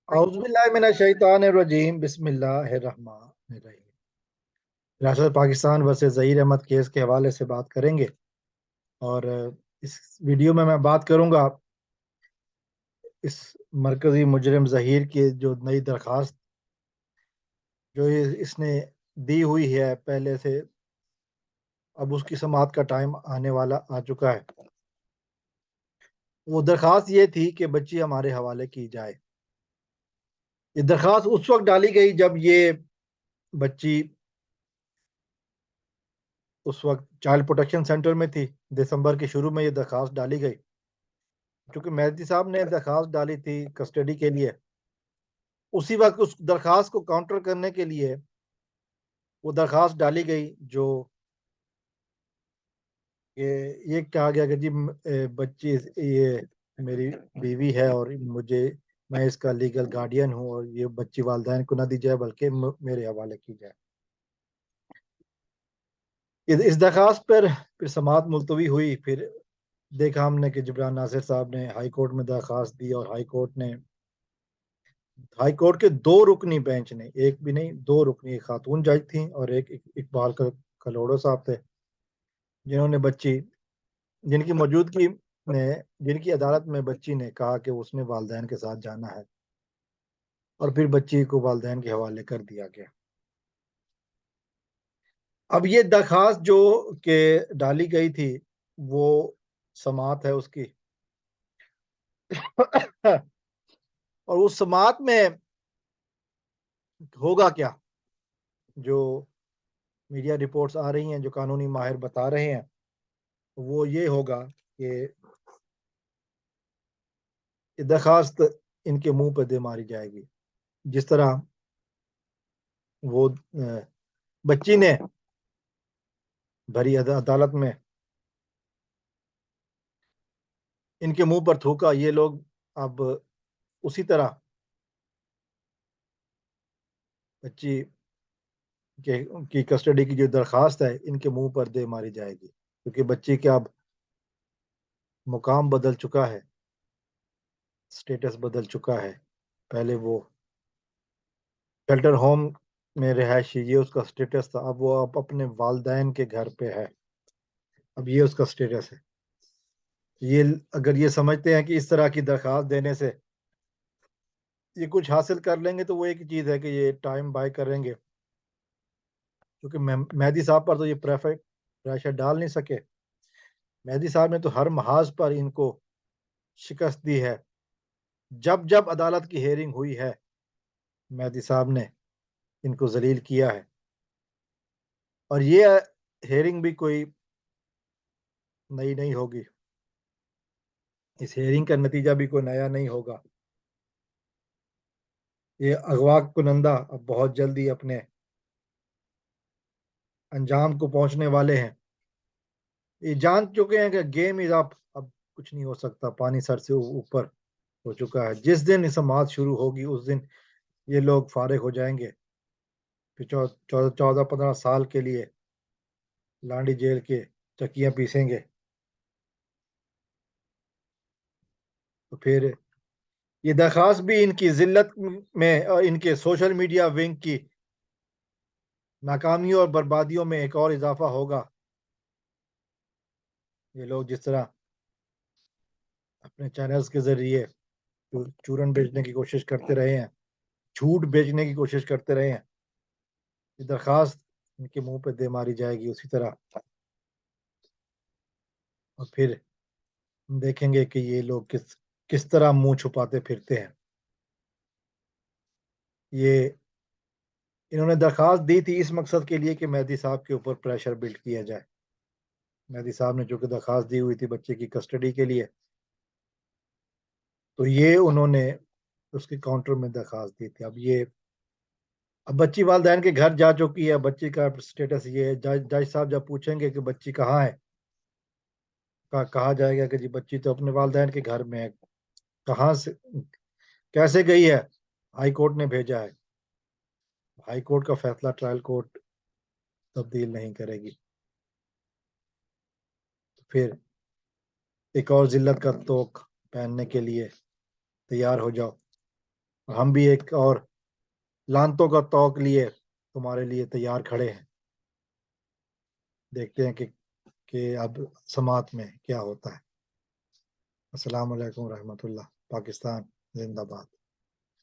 اعوذ باللہ من الشیطان الرجیم بسم اللہ الرحمن الرحیم۔ ریاست پاکستان ورسز ظہیر احمد کیس کے حوالے سے بات کریں گے، اور اس ویڈیو میں بات کروں گا اس مرکزی مجرم ظہیر کی جو نئی درخواست جو اس نے دی ہوئی ہے پہلے سے، اب اس کی سماعت کا ٹائم آنے والا آ چکا ہے۔ وہ درخواست یہ تھی کہ بچی ہمارے حوالے کی جائے۔ یہ درخواست اس وقت ڈالی گئی جب یہ بچی اس وقت چائلڈ پروٹیکشن سینٹر میں تھی۔ دسمبر کے شروع میں یہ درخواست ڈالی گئی، چونکہ مہدی صاحب نے درخواست ڈالی تھی کسٹڈی کے لیے۔ اسی وقت اس درخواست کو کاؤنٹر کرنے کے لیے وہ درخواست ڈالی گئی جو یہ کہا گیا کہ جی بچی یہ میری بیوی ہے اور میں اس کا لیگل گارڈین ہوں، اور یہ بچی والدین کو نہ دی جائے بلکہ میرے حوالے کی جائے۔ اس درخواست پر پھر سماعت ملتوی ہوئی۔ پھر دیکھا ہم نے کہ جبران ناصر صاحب نے ہائی کورٹ میں درخواست دی، اور ہائی کورٹ کے 2 رکنی بینچ نے، ایک بھی نہیں 2 رکنی خاتون جج تھیں اور ایک اقبال کلوڑو صاحب تھے، جنہوں نے جن کی موجودگی میں جن کی عدالت میں بچی نے کہا کہ اس نے والدین کے ساتھ جانا ہے، اور پھر بچی کو والدین کے حوالے کر دیا گیا۔ اب یہ درخواست جو کہ ڈالی گئی تھی وہ سماعت ہے اس کی، اور اس سماعت میں ہوگا کیا؟ جو میڈیا رپورٹس آ رہی ہیں، جو قانونی ماہر بتا رہے ہیں، وہ یہ ہوگا کہ درخواست ان کے منہ پہ دے ماری جائے گی، جس طرح وہ بچی نے بھری عدالت میں ان کے منہ پر تھوکا، یہ لوگ اب اسی طرح بچی کی کسٹڈی کی جو درخواست ہے ان کے منہ پر دے ماری جائے گی، کیونکہ بچی کا اب مقام بدل چکا ہے، سٹیٹس بدل چکا ہے۔ پہلے وہ شیلٹر ہوم میں رہائشی، یہ اس کا سٹیٹس تھا، اب وہ اپنے والدین کے گھر پہ ہے، اب یہ اس کا سٹیٹس ہے۔ اگر یہ سمجھتے ہیں کہ اس طرح کی درخواست دینے سے یہ کچھ حاصل کر لیں گے، تو وہ ایک چیز ہے کہ یہ ٹائم بائی کریں گے، کیونکہ مہدی صاحب پر تو یہ پریشر ڈال نہیں سکے۔ مہدی صاحب نے تو ہر محاذ پر ان کو شکست دی ہے۔ جب عدالت کی ہیئرنگ ہوئی ہے، مہدی صاحب نے ان کو ذلیل کیا ہے، اور یہ ہیئرنگ بھی کوئی نئی نہیں ہوگی، اس ہیئرنگ کا نتیجہ بھی کوئی نیا نہیں ہوگا۔ یہ اغوا کنندہ اب بہت جلدی اپنے انجام کو پہنچنے والے ہیں۔ یہ جان چکے ہیں کہ گیم از اپ، اب کچھ نہیں ہو سکتا، پانی سر سے اوپر ہو چکا ہے۔ جس دن سماعت شروع ہوگی اس دن یہ لوگ فارغ ہو جائیں گے، پھر 14-15 سال کے لیے لانڈی جیل کے چکیاں پیسیں گے۔ تو پھر یہ درخواست بھی ان کی ذلت میں اور ان کے سوشل میڈیا ونگ کی ناکامیوں اور بربادیوں میں ایک اور اضافہ ہوگا۔ یہ لوگ جس طرح اپنے چینلز کے ذریعے چورن بیچنے کی کوشش کرتے رہے ہیں، جھوٹ بیچنے کی کوشش کرتے رہے ہیں، یہ درخواست ان کے منہ پہ دے ماری جائے گی اسی طرح، اور پھر دیکھیں گے کہ یہ لوگ کس طرح منہ چھپاتے پھرتے ہیں۔ انہوں نے درخواست دی تھی اس مقصد کے لیے کہ مہدی صاحب کے اوپر پریشر بلڈ کیا جائے۔ مہدی صاحب نے چونکہ درخواست دی ہوئی تھی بچے کی کسٹڈی کے لیے، تو یہ انہوں نے اس کے کاؤنٹر میں درخواست دی تھی۔ اب بچی والدین کے گھر جا چکی ہے، بچی کا سٹیٹس یہ ہے، جج صاحب جب پوچھیں گے کہ بچی کہاں ہے، کہا جائے گا کہ جی بچی تو اپنے والدین کے گھر میں ہے۔ کہاں سے کیسے گئی ہے؟ ہائی کورٹ نے بھیجا ہے، ہائی کورٹ کا فیصلہ ٹرائل کورٹ تبدیل نہیں کرے گی۔ پھر ایک اور ذلت کا طوق پہننے کے لیے تیار ہو جاؤ۔ ہم بھی ایک اور لانتوں کا توق لیے تمہارے لیے تیار کھڑے ہیں. دیکھتے ہیں کہ اب سماعت میں کیا ہوتا ہے. السلام علیکم ورحمۃ اللہ. پاکستان زندہ باد.